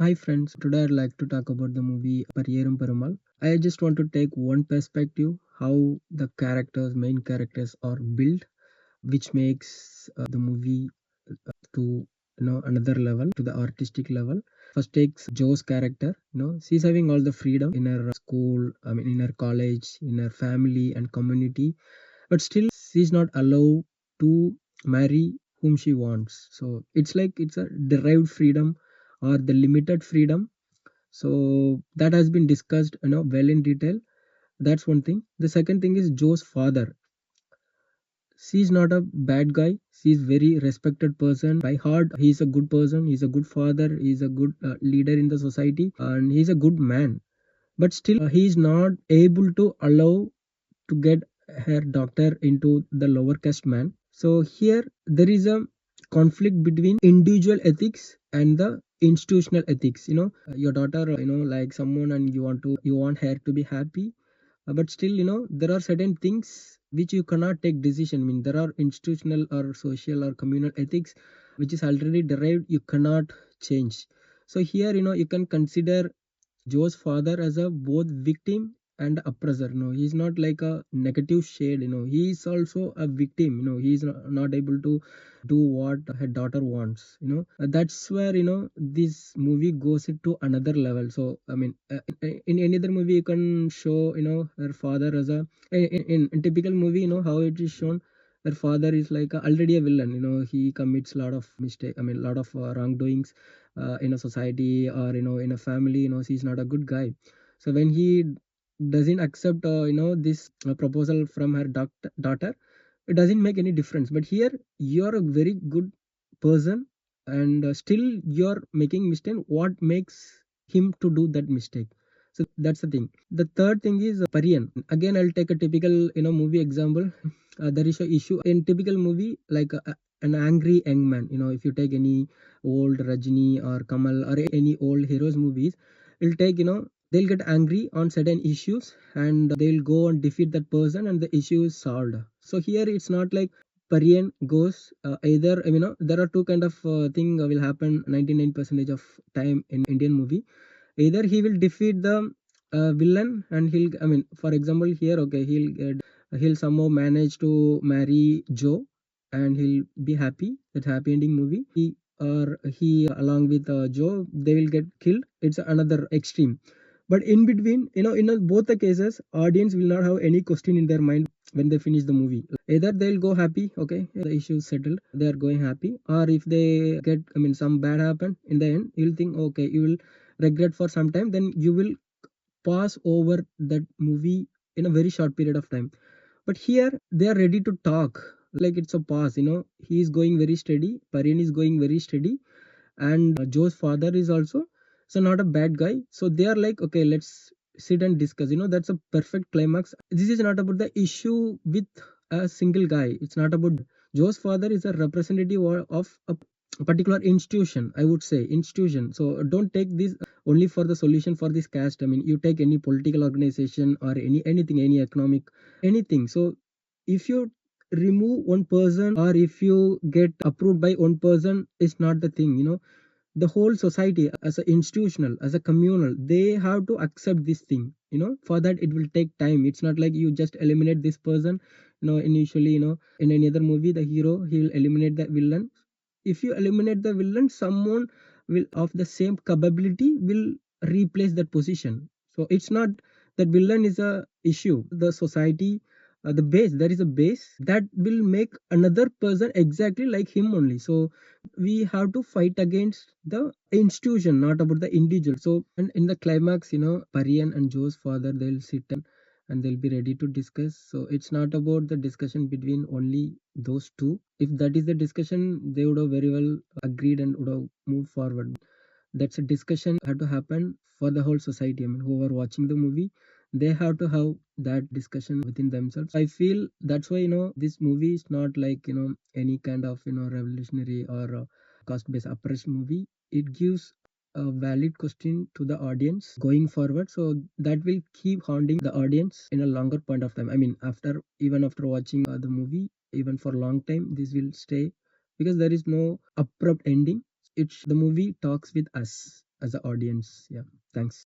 Hi friends, today I'd like to talk about the movie Pariyerum Perumal. I just want to take one perspective how the characters, main characters are built, which makes the movie to another level, to the artistic level. First takes Joe's character. She's having all the freedom in her school, I mean in her college, in her family and community, but still she's not allowed to marry whom she wants. So it's like it's a derived freedom or the limited freedom. So that has been discussed well in detail. That's one thing. The second thing is Joe's father. She's not a bad guy. She's very respected person by heart. He's a good person. He's a good father. He's a good leader in the society, and he's a good man. But still, he's not able to allow to get her daughter into the lower caste man. So here there is a conflict between individual ethics and the institutional ethics. Your daughter, like someone, and you want her to be happy, but still there are certain things which you cannot take decision. I mean there are institutional or social or communal ethics which is already derived, you cannot change. So here you can consider Joe's father as a both victim and oppressor. He's not like a negative shade. He's also a victim. He's not able to do what her daughter wants. That's where this movie goes into another level. So I mean, in any other movie you can show her father as a in typical movie. How it is shown. Her father is like already a villain. He commits a lot of mistake. I mean, a lot of wrongdoings in a society or in a family. He's not a good guy. So when he doesn't accept this proposal from her daughter, it doesn't make any difference. But here you're a very good person, and still you're making mistake. What makes him to do that mistake? So that's the thing. The third thing is Pariyan. Again, I'll take a typical movie example. There is a issue in typical movie like an angry young man. If you take any old Rajini or Kamal or any old heroes movies, it'll take they'll get angry on certain issues and they'll go and defeat that person and the issue is solved. So here it's not like Pariyan goes either. There are two kind of thing will happen 99% of time in Indian movie. Either he will defeat the villain and he'll, I mean for example here, okay, he'll somehow manage to marry Joe and he'll be happy. That happy ending movie. He along with Joe, they will get killed. It's another extreme. But in between, in both the cases, audience will not have any question in their mind when they finish the movie. Either they'll go happy, okay, the issue is settled, they are going happy, or if they get, I mean, some bad happen in the end, you'll think, okay, you will regret for some time, then you will pass over that movie in a very short period of time. But here they are ready to talk like it's a pass. He is going very steady, Parian is going very steady, and Joe's father is also so not a bad guy. So they are like, okay, let's sit and discuss. That's a perfect climax. This is not about the issue with a single guy. It's not about Joe's father is a representative of a particular institution, I would say institution. So don't take this only for the solution for this caste. I mean, you take any political organization or anything, any economic, anything. So if you remove one person or if you get approved by one person, is not the thing. The whole society as a institutional, as a communal, they have to accept this thing. For that it will take time. It's not like you just eliminate this person. Initially, in any other movie, the hero, he will eliminate the villain. If you eliminate the villain, someone will of the same capability will replace that position. So it's not that villain is a issue. The society, the base, there is a base that will make another person exactly like him only. So we have to fight against the institution, not about the individual. So, and in the climax, Pariyan and Joe's father, they'll sit and they'll be ready to discuss. So it's not about the discussion between only those two. If that is the discussion, they would have very well agreed and would have moved forward. That's a discussion had to happen for the whole society. I mean, who are watching the movie, they have to have that discussion within themselves. I feel that's why this movie is not like any kind of revolutionary or caste based oppressed movie. It gives a valid question to the audience going forward, so that will keep haunting the audience in a longer point of time. I mean, even after watching the movie, even for a long time, this will stay because there is no abrupt ending. It's the movie talks with us as an audience. Yeah, thanks.